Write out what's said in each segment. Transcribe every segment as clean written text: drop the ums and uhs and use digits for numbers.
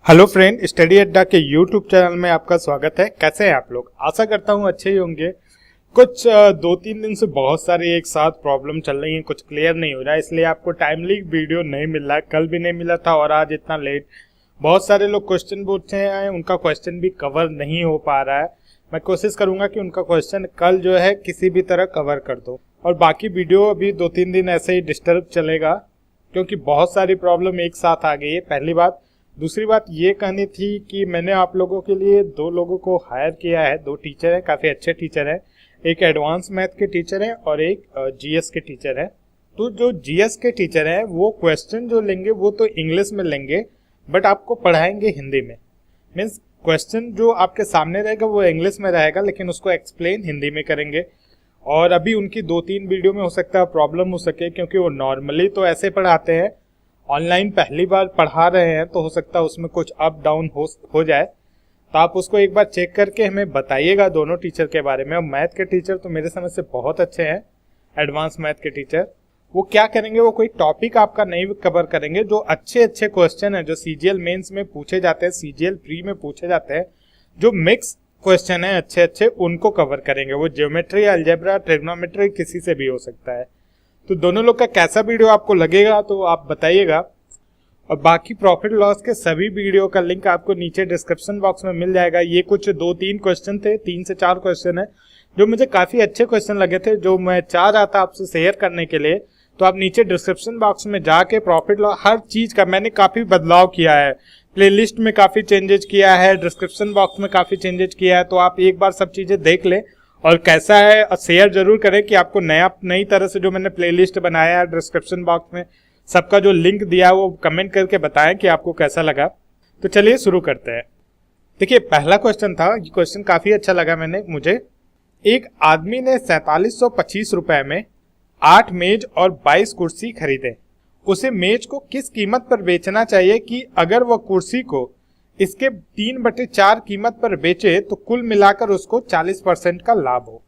Hello friend, study अड्डा के YouTube channel में आपका स्वागत है। कैसे हैं आप लोग? आशा करता हूं अच्छे ही होंगे। कुछ 2-3 दिन से बहुत सारी एक साथ प्रॉब्लम चल रही हैं, कुछ क्लियर नहीं हो रहा है, इसलिए आपको टाइमली वीडियो नहीं मिल रहा है। कल भी नहीं मिला था और आज इतना लेट। बहुत सारे लोग क्वेश्चन पूछे हैं, उनका क्वेश्चन भी कवर नहीं हो पा रहा है। मैं कोशिश करूंगा कि उनका क्वेश्चन कल जो है किसी भी तरह कवर कर दो, और बाकी वीडियो अभी 2-3 दिन ऐसे ही डिस्टर्ब चलेगा क्योंकि बहुत सारी प्रॉब्लम एक साथ आ गई है। पहली बात। दूसरी बात ये कहनी थी कि मैंने आप लोगों के लिए 2 लोगों को हायर किया है। 2 टीचर हैं, काफ़ी अच्छे टीचर हैं। एक एडवांस मैथ के टीचर हैं और एक जीएस के टीचर हैं। तो जो जीएस के टीचर हैं वो क्वेश्चन जो लेंगे वो तो इंग्लिश में लेंगे, बट आपको पढ़ाएंगे हिंदी में। मीन्स क्वेश्चन जो आपके सामने रहेगा वो इंग्लिश में रहेगा, लेकिन उसको एक्सप्लेन हिंदी में करेंगे। और अभी उनकी 2-3 वीडियो में हो सकता है प्रॉब्लम हो सके, क्योंकि वो नॉर्मली तो ऐसे पढ़ाते हैं, ऑनलाइन पहली बार पढ़ा रहे हैं, तो हो सकता है उसमें कुछ अप डाउन हो जाए। तो आप उसको एक बार चेक करके हमें बताइएगा दोनों टीचर के बारे में। और मैथ के टीचर तो मेरे समझ से बहुत अच्छे हैं। एडवांस मैथ के टीचर वो क्या करेंगे, वो कोई टॉपिक आपका नहीं कवर करेंगे। जो अच्छे अच्छे क्वेश्चन है जो सीजीएल मेंस में पूछे जाते हैं, सीजीएल प्री में पूछे जाते हैं, जो मिक्स क्वेश्चन है अच्छे अच्छे, उनको कवर करेंगे। वो ज्योमेट्री, अलजेब्रा, ट्रिग्नोमेट्री किसी से भी हो सकता है। तो दोनों लोग का कैसा वीडियो आपको लगेगा तो आप बताइएगा। और बाकी प्रॉफिट लॉस के सभी वीडियो का लिंक आपको नीचे डिस्क्रिप्शन बॉक्स में मिल जाएगा। ये कुछ 2-3 क्वेश्चन थे, 3 से 4 क्वेश्चन है जो मुझे काफी अच्छे क्वेश्चन लगे थे, जो मैं चाह रहा था आपसे शेयर करने के लिए। तो आप नीचे डिस्क्रिप्शन बॉक्स में जाके प्रॉफिट लॉस हर चीज का मैंने काफी बदलाव किया है, प्लेलिस्ट में काफी चेंजेस किया है, डिस्क्रिप्शन बॉक्स में काफी चेंजेस किया है। तो आप एक बार सब चीजें देख ले और कैसा है शेयर जरूर करें कि आपको नई तरह से जो मैंने प्लेलिस्ट बनाया है डिस्क्रिप्शन बॉक्स में सबका जो लिंक दिया है वो कमेंट करके बताएं कि आपको कैसा लगा। तो चलिए शुरू करते हैं। देखिए, पहला क्वेश्चन था, ये क्वेश्चन काफी अच्छा लगा मुझे। एक आदमी ने 4725 रुपए में 8 मेज और 22 कुर्सी खरीदे। उसे मेज को किस कीमत पर बेचना चाहिए कि अगर वह कुर्सी को इसके 3/4 कीमत पर बेचे तो कुल मिलाकर उसको 40% का लाभ हो।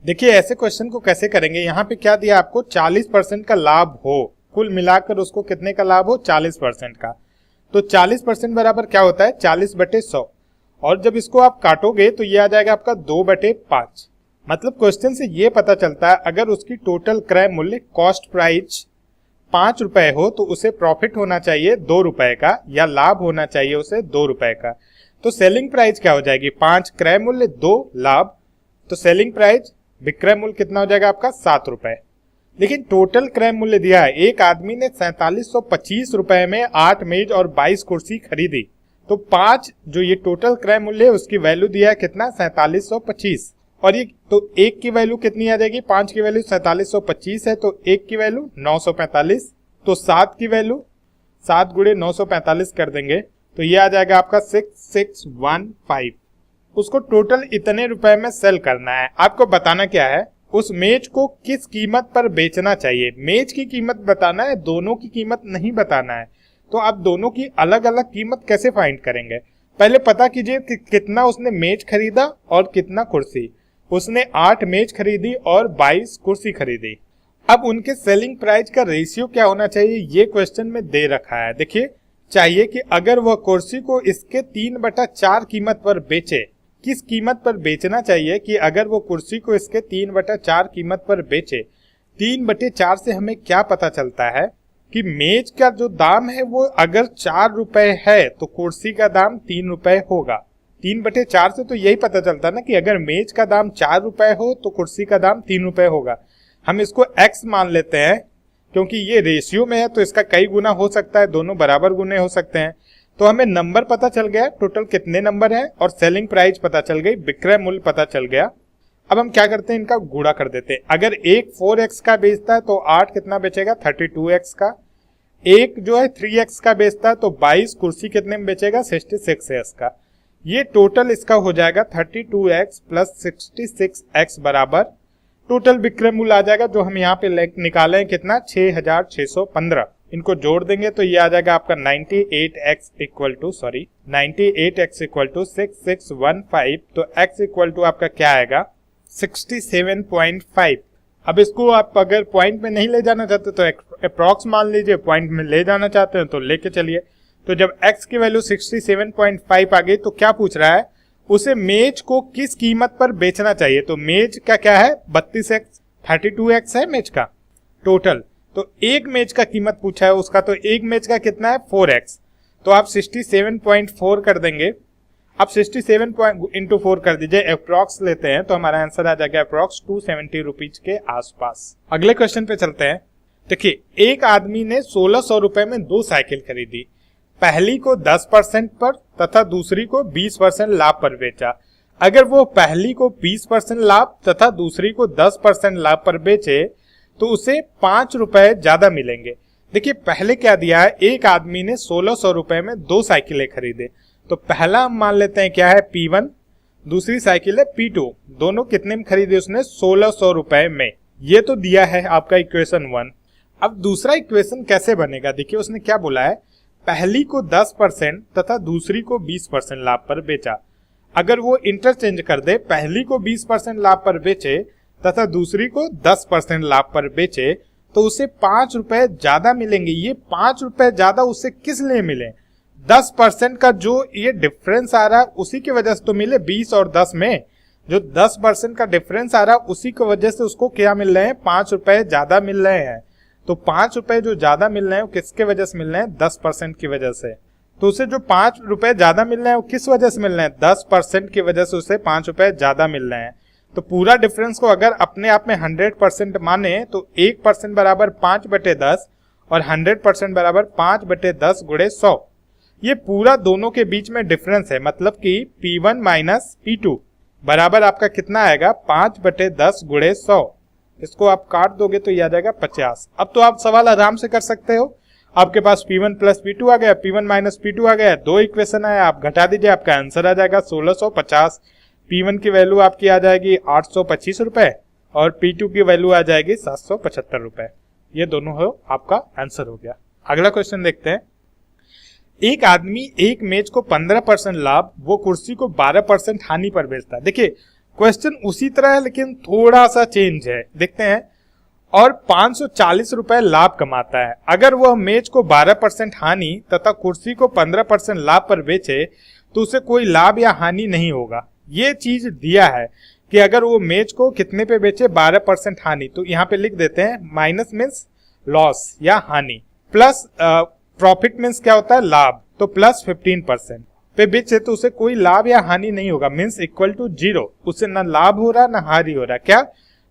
देखिए, ऐसे क्वेश्चन को कैसे करेंगे। यहाँ पे क्या दिया आपको, 40% का लाभ हो, कुल मिलाकर उसको कितने का लाभ हो, 40% का। तो 40% बराबर क्या होता है, 40/100। और जब इसको आप काटोगे तो ये आ जाएगा आपका 2/5। मतलब क्वेश्चन से ये पता चलता है अगर उसकी टोटल क्रय मूल्य, कॉस्ट प्राइस 5 रुपए हो तो उसे प्रॉफिट होना चाहिए 2 रुपए का, या लाभ होना चाहिए उसे 2 रुपए का। तो सेलिंग प्राइस क्या हो जाएगी, 5 क्रय मूल्य 2 लाभ, तो सेलिंग प्राइस विक्रय मूल्य कितना हो जाएगा आपका 7 रुपए। लेकिन टोटल क्रय मूल्य दिया है, एक आदमी ने 4725 रुपए में 8 मेज और 22 कुर्सी खरीदी। तो 5 जो ये टोटल क्रय मूल्य है उसकी वैल्यू दिया है कितना, 4725। और ये तो एक की वैल्यू कितनी आ जाएगी, 5 की वैल्यू 4725 है, तो एक की वैल्यू 945। तो 7 की वैल्यू 7 गुणे 945 कर देंगे तो ये आ जाएगा आपका 6615। उसको टोटल इतने रुपए में सेल करना है। आपको बताना क्या है, उस मेज को किस कीमत पर बेचना चाहिए। मेज की कीमत बताना है, दोनों की कीमत नहीं बताना है। तो आप दोनों की अलग अलग कीमत कैसे फाइंड करेंगे, पहले पता कीजिए कि कितना उसने मेज खरीदा और कितना कुर्सी। उसने 8 मेज खरीदी और 22 कुर्सी खरीदी। अब उनके सेलिंग प्राइस का रेशियो क्या होना चाहिए, ये क्वेश्चन में दे रखा है। देखिए, चाहिए कि अगर वह कुर्सी को इसके 3/4 कीमत पर बेचे, किस कीमत पर बेचना चाहिए कि अगर वो कुर्सी को इसके 3/4 कीमत पर बेचे। 3/4 से हमें क्या पता चलता है कि मेज का जो दाम है वो अगर 4 रुपए है तो कुर्सी का दाम 3 रुपए होगा। 3/4 से तो यही पता चलता है ना कि अगर मेज का दाम 4 रुपए हो तो कुर्सी का दाम 3 रुपए होगा। हम इसको x मान लेते हैं क्योंकि ये रेशियो में है, तो इसका कई गुना हो सकता है, दोनों बराबर गुने हो सकते हैं। तो हमें नंबर पता चल गया टोटल कितने नंबर हैं, और सेलिंग प्राइस पता चल गई, विक्रय मूल्य पता चल गया। अब हम क्या करते हैं, इनका गुणा कर देते हैं। अगर एक 4x का बेचता है तो 8 कितना बेचेगा, 32x का। एक जो है 3x का बेचता है तो 22 कुर्सी कितने में बेचेगा, 66x का। ये टोटल इसका हो जाएगा 32x प्लस 66x बराबर टोटल विक्रय मूल्य आ जाएगा, जो हम यहाँ पे निकाले हैं कितना, 6615। इनको जोड़ देंगे तो ये आ जाएगा आपका 98x इक्वल टू 6615। तो x इक्वल टू आपका क्या आएगा, 67.5। अब इसको आप अगर पॉइंट में नहीं ले जाना चाहते तो अप्रॉक्स मान लीजिए, पॉइंट में ले जाना चाहते हैं तो लेके चलिए। तो जब x की वैल्यू 67.5 आ गई तो क्या पूछ रहा है, उसे मेज को किस कीमत पर बेचना चाहिए। तो मेज का क्या है 32x, 32x है मेज का टोटल, तो एक मेज का कीमत पूछा है उसका, तो एक मेज का कितना है 4x, तो आप 67.4 कर देंगे। आप 67 इंटू 4 कर दीजिए, अप्रॉक्स लेते हैं तो हमारा आंसर आ जाएगा अप्रॉक्स 270 रुपीज के आसपास। अगले क्वेश्चन पे चलते हैं। देखिए, एक आदमी ने 1600 रुपए में 2 साइकिल खरीदी, पहली को 10% पर तथा दूसरी को 20% लाभ पर बेचा। अगर वो पहली को 20% लाभ तथा दूसरी को 10% लाभ पर बेचे तो उसे 5 रुपए ज्यादा मिलेंगे। देखिए, पहले क्या दिया है, एक आदमी ने 1600 रुपए में 2 साइकिलें खरीदे, तो पहला हम मान लेते हैं क्या है P1, दूसरी साइकिल है P2, दोनों कितने में खरीदे उसने 1600 रुपए में। ये तो दिया है आपका इक्वेशन 1। अब दूसरा इक्वेशन कैसे बनेगा, देखिए उसने क्या बोला है, पहली को 10% तथा दूसरी को 20% लाभ पर बेचा। अगर वो इंटरचेंज कर दे, पहली को 20% लाभ पर बेचे तथा दूसरी को 10% लाभ पर बेचे तो उसे 5 रुपए ज्यादा मिलेंगे। ये 5 रुपए ज्यादा उससे किस लिए मिले, 10% का जो ये डिफरेंस आ रहा है उसी की वजह से तो मिले। 20 और 10 में जो 10% का डिफरेंस आ रहा है उसी की वजह से उसको क्या मिल रहे हैं, 5 रुपए ज्यादा मिल रहे हैं। तो 5 रुपए जो ज्यादा मिल रहे हैं वो किसके वजह से मिल रहे हैं, 10% की वजह से। तो उसे जो 5 रुपए ज्यादा मिल रहे हैं वो किस वजह से मिल रहे हैं, 10% की वजह से उसे 5 रुपए ज्यादा मिल रहे हैं। तो पूरा डिफरेंस को अगर अपने आप में 100% माने तो 1% बराबर 5/10 और 100% बराबर 5/10 गुणे 100। ये पूरा दोनों के बीच में डिफरेंस है, मतलब कि P1 माइनस P2 बराबर आपका कितना आएगा 5/10 गुणे 100। इसको आप काट दोगे तो ये आ जाएगा 50। अब तो आप सवाल आराम से कर सकते हो, आपके पास P1 प्लस P2 आ गया, P1 माइनस P2 आ गया, 2 इक्वेशन आया, आप घटा दीजिए, आपका आंसर आ जाएगा 1650। P1 की वैल्यू आपकी आ जाएगी 825 रुपए और P2 की वैल्यू आ जाएगी 775 रुपए। ये दोनों हो आपका आंसर हो गया। अगला क्वेश्चन देखते हैं। एक आदमी एक मेज को 15% लाभ, वो कुर्सी को 12% हानि पर बेचता है। देखिए, क्वेश्चन उसी तरह है लेकिन थोड़ा सा चेंज है, देखते हैं। और 540 रुपए लाभ कमाता है। अगर वह मेज को 12% हानि तथा कुर्सी को 15% लाभ पर बेचे तो उसे कोई लाभ या हानि नहीं होगा। ये चीज दिया है कि अगर वो मेज को कितने पे बेचे, 12% हानि, तो यहाँ पे लिख देते हैं माइनस मीन्स लॉस या हानि, प्लस प्रॉफिट मीन्स क्या होता है, लाभ, तो प्लस 15% पे बेचे तो उसे कोई लाभ या हानि नहीं होगा, मीन्स इक्वल टू 0। उसे ना लाभ हो रहा ना हानि हो रहा। क्या,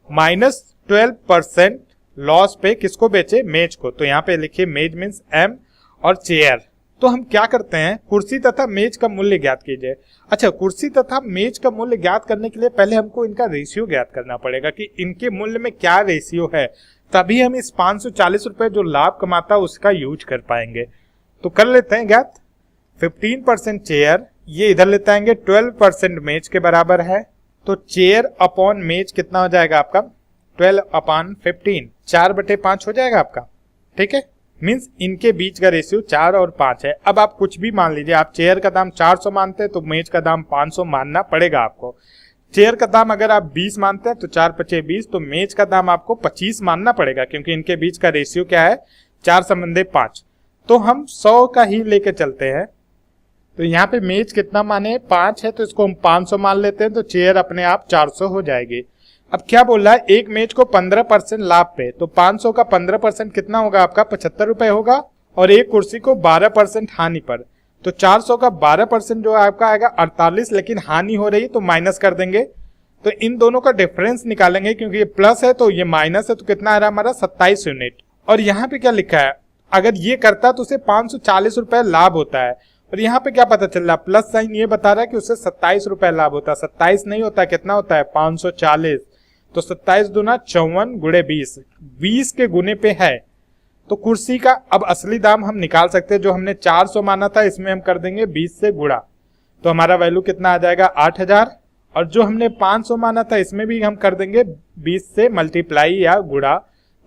-12% लॉस पे किसको बेचे, मेज को। तो यहाँ पे लिखिए मेज मीन्स M और चेयर। तो हम क्या करते हैं, कुर्सी तथा मेज का मूल्य ज्ञात कीजिए। अच्छा, कुर्सी तथा मेज का मूल्य ज्ञात करने के लिए पहले हमको इनका रेशियो ज्ञात करना पड़ेगा कि इनके मूल्य में क्या रेशियो है, तभी हम इस 540 रुपए जो लाभ कमाता है उसका यूज कर पाएंगे। तो कर लेते हैं ज्ञात। 15% चेयर, ये इधर लेते आएंगे, 12% मेज के बराबर है, तो चेयर अपॉन मेज कितना हो जाएगा आपका 12/15, 4/5 हो जाएगा आपका। ठीक है, मीन्स इनके बीच का रेशियो 4 और 5 है। अब आप कुछ भी मान लीजिए, आप चेयर का दाम 400 मानते हैं तो मेज का दाम 500 मानना पड़ेगा आपको। चेयर का दाम अगर आप 20 मानते हैं तो 4×5 = 20, तो मेज का दाम आपको 25 मानना पड़ेगा क्योंकि इनके बीच का रेशियो क्या है, 4/5। तो हम 100 का ही लेके चलते हैं। तो यहाँ पे मेज कितना माने, 5 है, तो इसको हम 500 मान लेते हैं, तो चेयर अपने आप 400 हो जाएगी। अब क्या बोल रहा है, एक मेज को 15% लाभ पे, तो 500 का 15% कितना होगा आपका 75 रुपए होगा, और एक कुर्सी को 12% हानि पर, तो 400 का 12% जो आपका आएगा 48, लेकिन हानि हो रही तो माइनस कर देंगे। तो इन दोनों का डिफरेंस निकालेंगे, क्योंकि ये प्लस है तो ये माइनस है, तो कितना आ रहा है हमारा 27 यूनिट। और यहाँ पे क्या लिखा है, अगर ये करता तो उसे 540 रुपए लाभ होता है, और यहाँ पे क्या पता चल रहा है, प्लस साइन ये बता रहा है कि उससे 27 रुपए लाभ होता है। 27 नहीं होता, कितना होता है 540, तो 27 दूना 54 गुणे 20, 20 के गुने पे है। तो कुर्सी का अब असली दाम हम निकाल सकते हैं, जो हमने 400 माना था इसमें हम कर देंगे 20 से गुणा, तो हमारा वैल्यू कितना आ जाएगा 8000, और जो हमने 500 माना था इसमें भी हम कर देंगे 20 से मल्टीप्लाई या गुणा,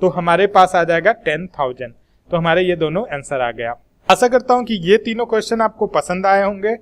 तो हमारे पास आ जाएगा 10,000। तो हमारे ये दोनों आंसर आ गया। आशा करता हूं कि ये तीनों क्वेश्चन आपको पसंद आए होंगे।